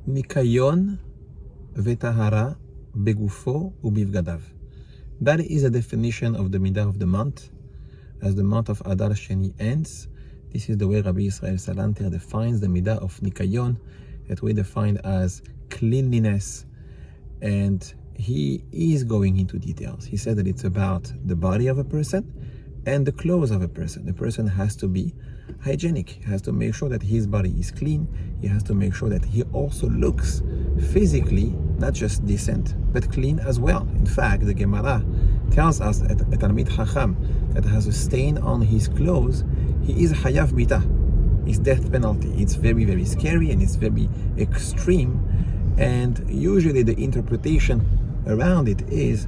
Nikayon v'tahara begufo ubivgadav. That is a definition of the Midda of the month. As the month of Adar Sheni ends, this is the way Rabbi Israel Salanter defines the Midda of Nikayon, that we define as cleanliness. And he is going into details. He said that it's about the body of a person and the clothes of a person. The person has to be hygienic. He has to make sure that his body is clean. He has to make sure that he also looks physically not just decent, but clean as well. In fact, the Gemara tells us that a Talmid Chacham that has a stain on his clothes, he is Hayav Mita. It's death penalty. It's very, very scary and it's very extreme. And usually the interpretation around it is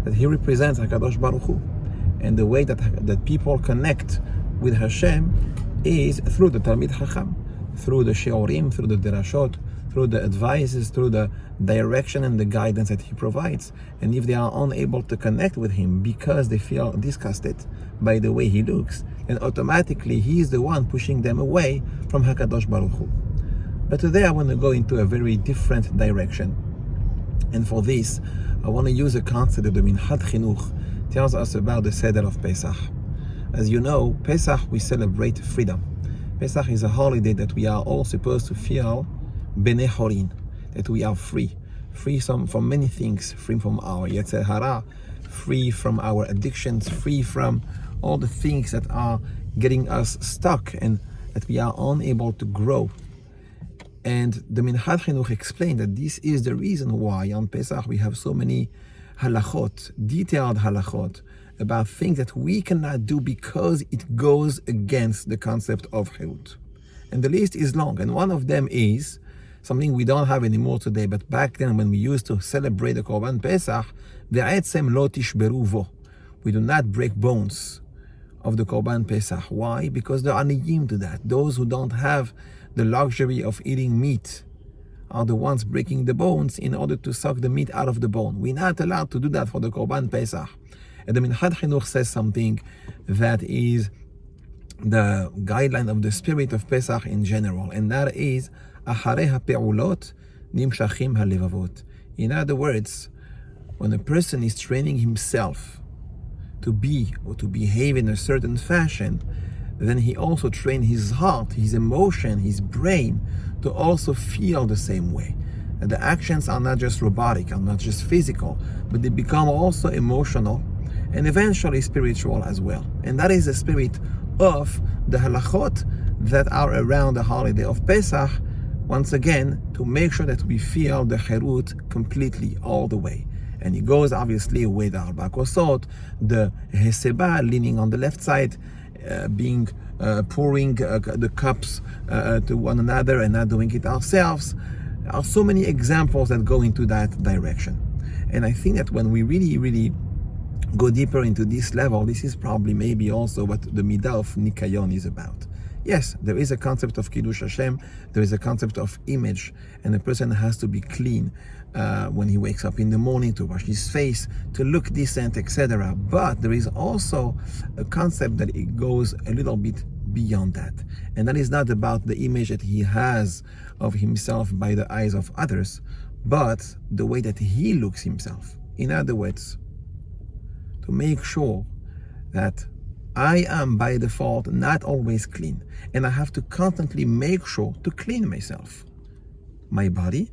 that he represents HaKadosh Baruch Hu. And the way that people connect with Hashem is through the Talmid Chacham, through the Sheorim, through the Derashot, through the advices, through the direction and the guidance that he provides. And if they are unable to connect with him because they feel disgusted by the way he looks, then automatically he is the one pushing them away from HaKadosh Baruch Hu. But today I want to go into a very different direction. And for this, I want to use a concept that the Minhat Chinuch tells us about the Seder of Pesach. As you know, Pesach, we celebrate freedom. Pesach is a holiday that we are all supposed to feel Bnei Horin, that we are free from many things, free from our Yetzer Hara, free from our addictions, free from all the things that are getting us stuck and that we are unable to grow. And the Minhat Chinuch explained that this is the reason why on Pesach we have so many halachot, detailed halachot, about things that we cannot do because it goes against the concept of Hayoun. And the list is long, and one of them is something we don't have anymore today, but back then when we used to celebrate the Korban Pesach, ve'etzem lo tishberu vo. We do not break bones of the Korban Pesach. Why? Because there are niyim to that. Those who don't have the luxury of eating meat are the ones breaking the bones in order to suck the meat out of the bone. We're not allowed to do that for the Korban Pesach. And the Minhat Chinuch says something that is the guideline of the spirit of Pesach in general, and that is Acharei hape'ulot nimshachim halevavot. In other words, when a person is training himself to be or to behave in a certain fashion, then he also trains his heart, his emotion, his brain to also feel the same way. And the actions are not just robotic, are not just physical, but they become also emotional and eventually spiritual as well. And that is the spirit of the halachot that are around the holiday of Pesach, once again, to make sure that we feel the cherut completely all the way. And it goes obviously with the Arba Kosot, the Heseba leaning on the left side, pouring the cups to one another and not doing it ourselves. There are so many examples that go into that direction. And I think that when we really go deeper into this level, this is probably maybe also what the Midda of Nikayon is about. Yes, there is a concept of Kiddush Hashem, there is a concept of image, and a person has to be clean when he wakes up in the morning, to wash his face, to look decent, etc. But there is also a concept that it goes a little bit beyond that. And that is not about the image that he has of himself by the eyes of others, but the way that he looks himself. In other words, to make sure that I am by default not always clean, and I have to constantly make sure to clean myself, my body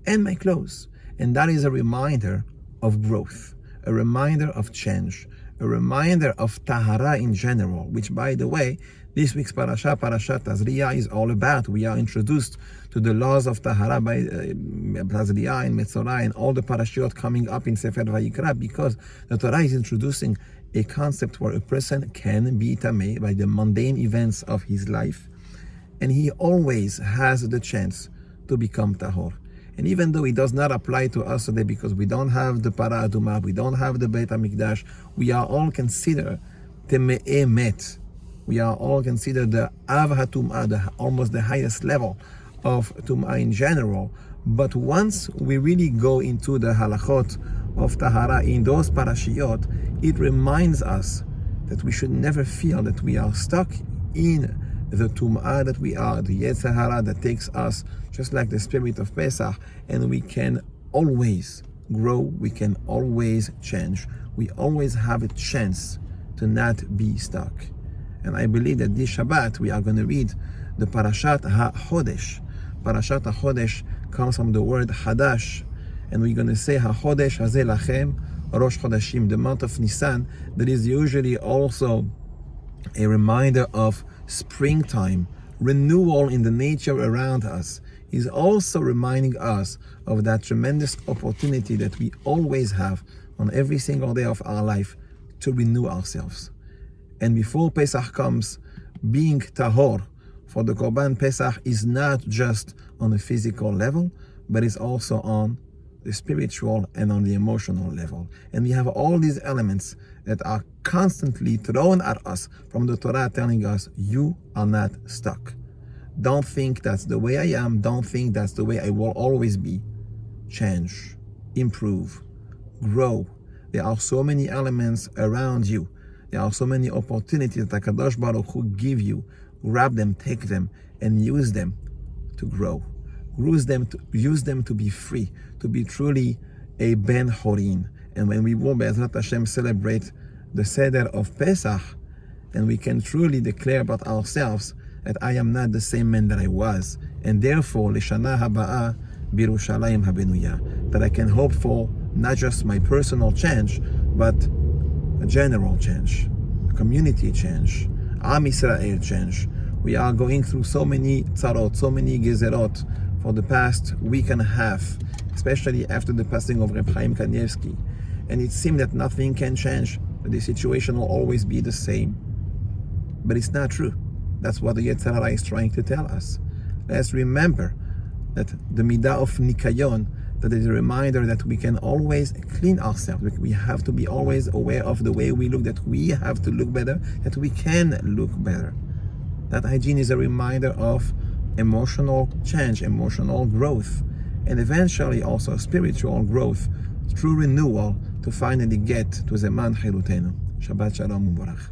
and my clothes. And that is a reminder of growth, a reminder of change, a reminder of tahara in general, which, by the way, this week's Parashat Tazria is all about. We are introduced to the laws of tahara by Tazria and Metzorah and all the parashiyot coming up in Sefer Vayikra, because the Torah is introducing a concept where a person can be tameh by the mundane events of his life, and he always has the chance to become tahor. And even though it does not apply to us today because we don't have the Para Aduma, we don't have the Beit HaMikdash, we are all considered Teme'e Met. We are all considered the Av HaTum'ah, almost the highest level of Tum'ah in general. But once we really go into the halachot of Tahara in those parashiyot, it reminds us that we should never feel that we are stuck in the tum'ah that we are, the Yetzer Hara that takes us, just like the spirit of Pesach, and we can always grow, we can always change. We always have a chance to not be stuck. And I believe that this Shabbat we are going to read the Parashat HaChodesh. Parashat HaChodesh comes from the word Hadash, and we're going to say HaChodesh Hazeh Lachem Rosh Chodashim, the month of Nisan, that is usually also a reminder of springtime, renewal in the nature around us, is also reminding us of that tremendous opportunity that we always have on every single day of our life to renew ourselves. And before Pesach comes, being tahor for the Korban Pesach is not just on a physical level, but it's also on the spiritual and on the emotional level. And we have all these elements that are constantly thrown at us from the Torah, telling us, you are not stuck. Don't think that's the way I am. Don't think that's the way I will always be. Change, improve, grow. There are so many elements around you. There are so many opportunities that HaKadosh Baruch Hu give you. Grab them, take them, and use them to grow. Use them to be free, to be truly a Ben Horin. And when we will, Be'ezrat Hashem, celebrate the Seder of Pesach, then we can truly declare about ourselves that I am not the same man that I was, and therefore, L'Shana Haba'a B'Yerushalayim Habenuya, that I can hope for not just my personal change, but a general change, a community change, Am Yisrael change. We are going through so many tzarot, so many gezerot for the past week and a half, especially after the passing of Reb Chaim Kanievsky. And it seemed that nothing can change, that the situation will always be the same. But it's not true. That's what the Yetzer Hara is trying to tell us. Let's remember that the Midda of Nikayon, that is a reminder that we can always clean ourselves. We have to be always aware of the way we look, that we have to look better, that we can look better. That hygiene is a reminder of emotional change, emotional growth, and eventually also spiritual growth through renewal to finally get to Zeman Chilutenu. Shabbat Shalom U'Barach.